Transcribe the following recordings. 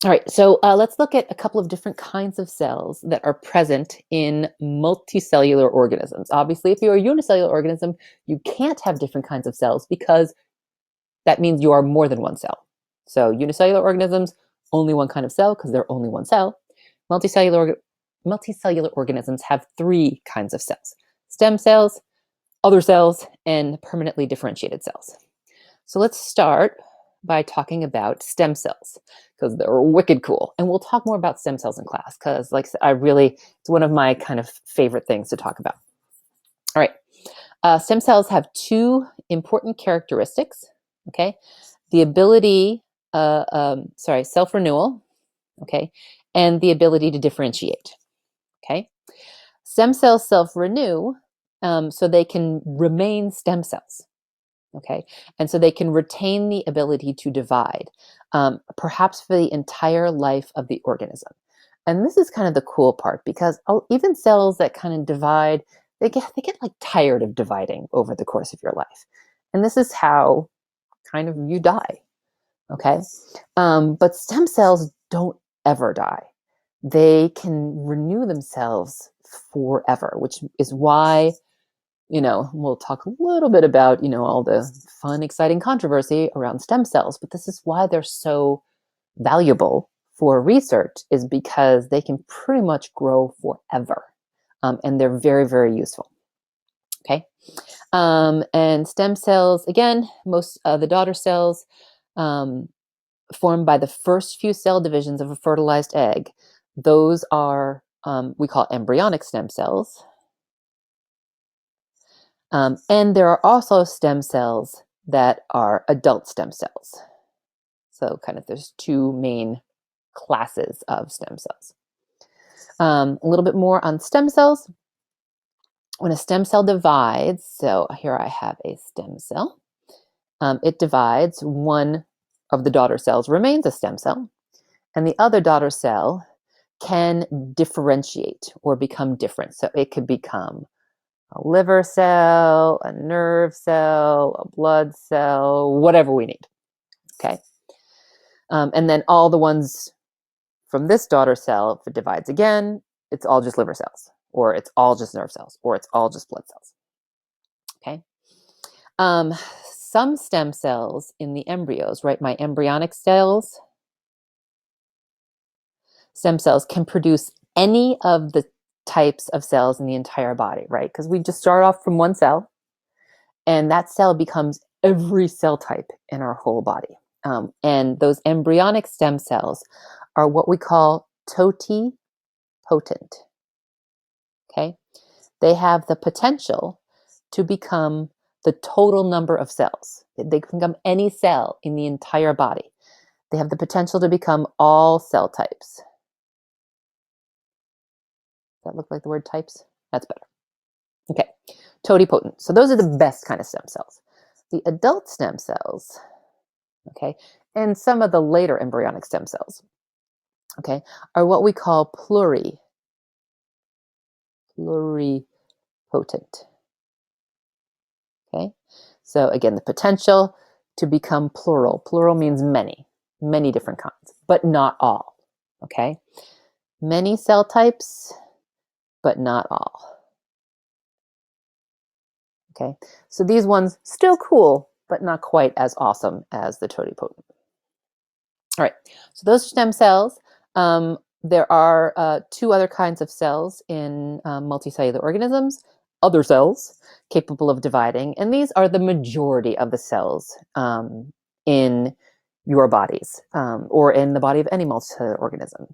All right, so let's look at a couple of different kinds of cells that are present in multicellular organisms. Obviously, if you're a unicellular organism, you can't have different kinds of cells because that means you are more than one cell. So unicellular organisms, only one kind of cell because they're only one cell. Multicellular, multicellular organisms have three kinds of cells: stem cells, other cells, and permanently differentiated cells. So let's start by talking about stem cells because they're wicked cool. And we'll talk more about stem cells in class because, like I said, it's one of my kind of favorite things to talk about. All right. Stem cells have two important characteristics. Okay. The ability, self-renewal. Okay. And the ability to differentiate. Okay. Stem cells self-renew so they can remain stem cells. Okay. And so they can retain the ability to divide, perhaps for the entire life of the organism. And this is kind of the cool part because even cells that kind of divide, they get like tired of dividing over the course of your life. And this is how kind of you die. Okay. But stem cells don't ever die. They can renew themselves forever, which is why, we'll talk a little bit about, all the fun, exciting controversy around stem cells, but this is why they're so valuable for research, is because they can pretty much grow forever. And they're very, very useful. Okay. And stem cells, again, most of the daughter cells formed by the first few cell divisions of a fertilized egg. Those are, we call embryonic stem cells. And there are also stem cells that are adult stem cells. So kind of there's two main classes of stem cells. A little bit more on stem cells. When a stem cell divides, so here I have a stem cell. It divides, one of the daughter cells remains a stem cell, and the other daughter cell can differentiate or become different. So it could become a liver cell, a nerve cell, a blood cell, whatever we need. Okay. And then all the ones from this daughter cell, if it divides again, it's all just liver cells, or it's all just nerve cells, or it's all just blood cells. Okay. Some stem cells in the embryos, right? My embryonic cells, stem cells can produce any of the types of cells in the entire body, right? Because we just start off from one cell, and that cell becomes every cell type in our whole body. And those embryonic stem cells are what we call totipotent. Okay? They have the potential to become the total number of cells. They can become any cell in the entire body. They have the potential to become all cell types. Does that look like the word types? That's better. Okay, totipotent. So those are the best kind of stem cells. The adult stem cells, okay, and some of the later embryonic stem cells, okay, are what we call pluripotent. Okay, so again, the potential to become plural. Plural means many, many different kinds, but not all. Okay, many cell types, but not all. Okay, so these ones still cool, but not quite as awesome as the totipotent. All right, so those stem cells. There are two other kinds of cells in multicellular organisms, other cells capable of dividing, and these are the majority of the cells in your bodies or in the body of any multicellular organism.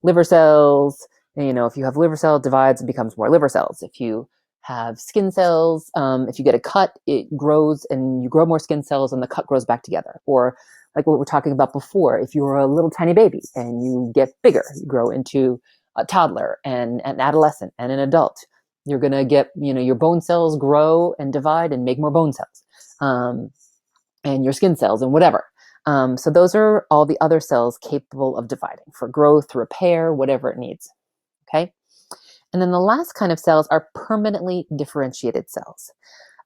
Liver cells, if you have liver cell, it divides and becomes more liver cells. If you have skin cells, if you get a cut, it grows and you grow more skin cells and the cut grows back together. Or like what we were talking about before, if you're a little tiny baby and you get bigger, you grow into a toddler and an adolescent and an adult, you're going to get, your bone cells grow and divide and make more bone cells, and your skin cells and whatever. So those are all the other cells capable of dividing for growth, repair, whatever it needs. Okay. And then the last kind of cells are permanently differentiated cells.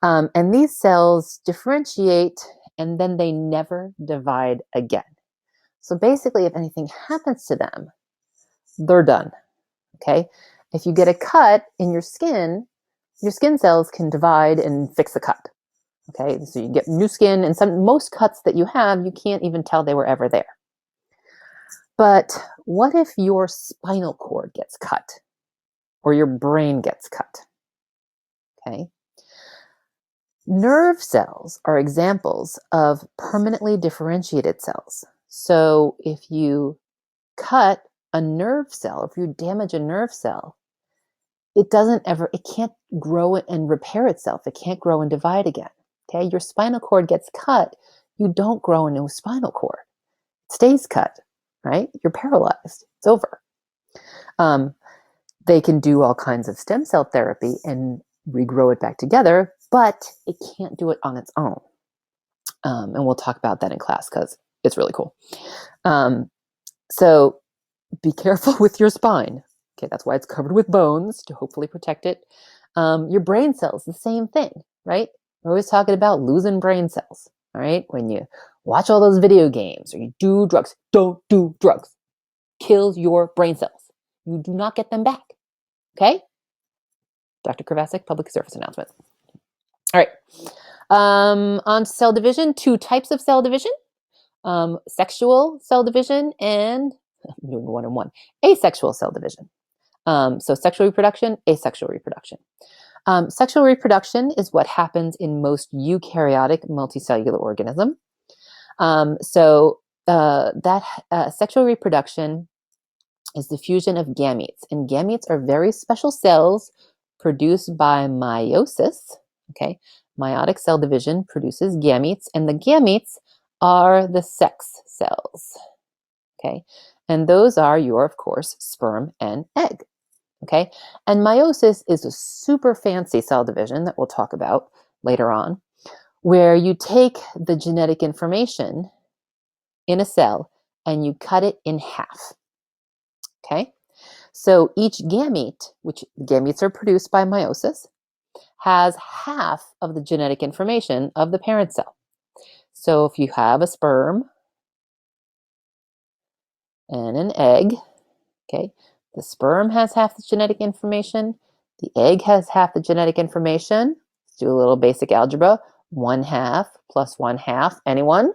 And these cells differentiate and then they never divide again. So basically, if anything happens to them, they're done. Okay. If you get a cut in your skin cells can divide and fix the cut. Okay. So you get new skin, and most cuts that you have, you can't even tell they were ever there. But what if your spinal cord gets cut or your brain gets cut? Okay. Nerve cells are examples of permanently differentiated cells. So if you cut a nerve cell, if you damage a nerve cell, it can't grow and repair itself. It can't grow and divide again. Okay. Your spinal cord gets cut. You don't grow a new spinal cord. It stays cut, right? You're paralyzed. It's over. They can do all kinds of stem cell therapy and regrow it back together, but it can't do it on its own. And we'll talk about that in class because it's really cool. So be careful with your spine. Okay, that's why it's covered with bones to hopefully protect it. Your brain cells, the same thing, right? We're always talking about losing brain cells, all right? When you watch all those video games or you do drugs, don't do drugs. Kills your brain cells. You do not get them back. Okay? Dr. Kravasik, public service announcement. All right. On cell division, 2 types of cell division. Sexual cell division and, I'm doing 1 and 1, asexual cell division. So sexual reproduction, asexual reproduction. Sexual reproduction is what happens in most eukaryotic multicellular organism. Sexual reproduction is the fusion of gametes. And gametes are very special cells produced by meiosis. Okay, meiotic cell division produces gametes, and the gametes are the sex cells. Okay, and those are your, of course, sperm and egg. Okay, and meiosis is a super fancy cell division that we'll talk about later on, where you take the genetic information in a cell and you cut it in half. Okay, so each gamete, which gametes are produced by meiosis, has half of the genetic information of the parent cell. So if you have a sperm and an egg, okay, the sperm has half the genetic information, the egg has half the genetic information. Let's do a little basic algebra. 1/2 plus 1/2, anyone?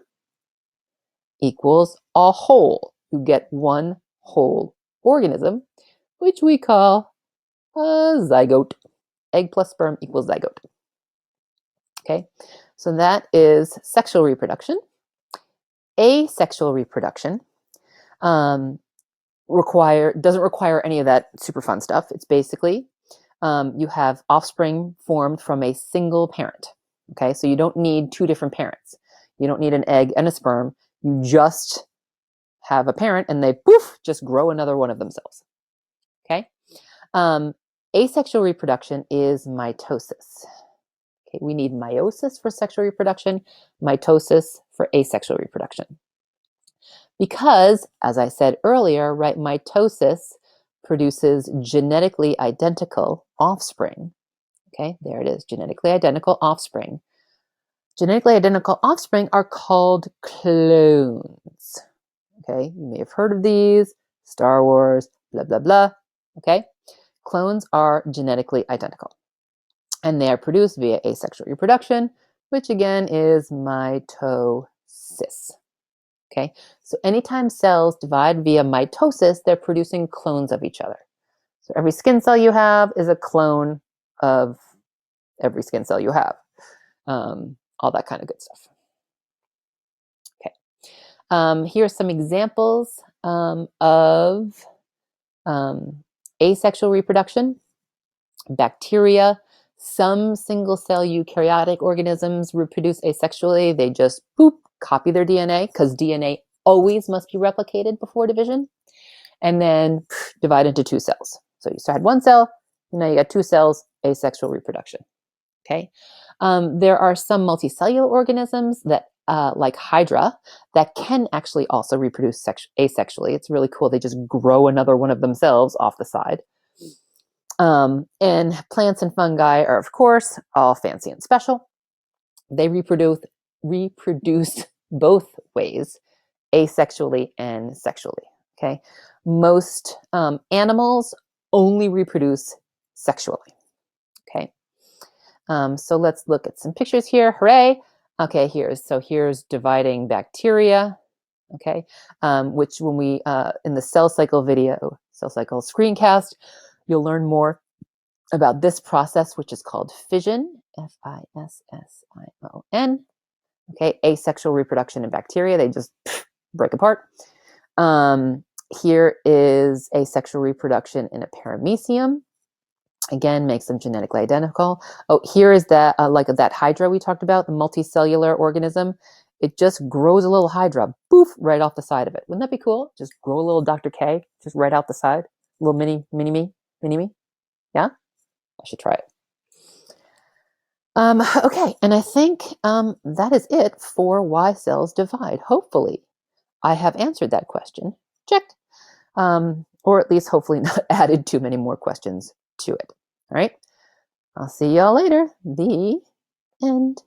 Equals a whole. You get one whole organism, which we call a zygote. Egg plus sperm equals zygote. Okay, so that is sexual reproduction. Asexual reproduction doesn't require any of that super fun stuff. It's basically you have offspring formed from a single parent. Okay, so you don't need 2 different parents. You don't need an egg and a sperm. You just have a parent and they poof just grow another one of themselves. Okay, asexual reproduction is mitosis. Okay, we need meiosis for sexual reproduction, mitosis for asexual reproduction. Because, as I said earlier, right, mitosis produces genetically identical offspring. Okay, there it is, genetically identical offspring. Genetically identical offspring are called clones. Okay, you may have heard of these, Star Wars, blah, blah, blah. Okay, clones are genetically identical. And they are produced via asexual reproduction, which again is mitosis. Okay, so anytime cells divide via mitosis, they're producing clones of each other. So every skin cell you have is a clone of every skin cell you have. All that kind of good stuff. Okay, here are some examples of asexual reproduction. Bacteria. Some single-cell eukaryotic organisms reproduce asexually. They just copy their DNA because DNA always must be replicated before division, and then divide into 2 cells. So you had 1 cell, and now you got 2 cells, asexual reproduction. Okay, there are some multicellular organisms that, like Hydra, that can actually also reproduce asexually. It's really cool. They just grow another one of themselves off the side. And plants and fungi are, of course, all fancy and special. They reproduce both ways, asexually and sexually. Okay, most animals only reproduce sexually. Okay, so let's look at some pictures here. Hooray! Okay, here's dividing bacteria. Okay, which when we in the cell cycle screencast, you'll learn more about this process, which is called fission. Fission. Okay, asexual reproduction in bacteria, they just break apart. Here is asexual reproduction in a paramecium. Again, makes them genetically identical. Oh, here is that like that hydra we talked about, the multicellular organism. It just grows a little hydra, poof, right off the side of it. Wouldn't that be cool? Just grow a little Dr. K, just right out the side. A little mini me. Yeah, I should try it. Okay, and I think that is it for why cells divide. Hopefully, I have answered that question. Check. Or at least hopefully not added too many more questions to it. All right. I'll see y'all later. The end.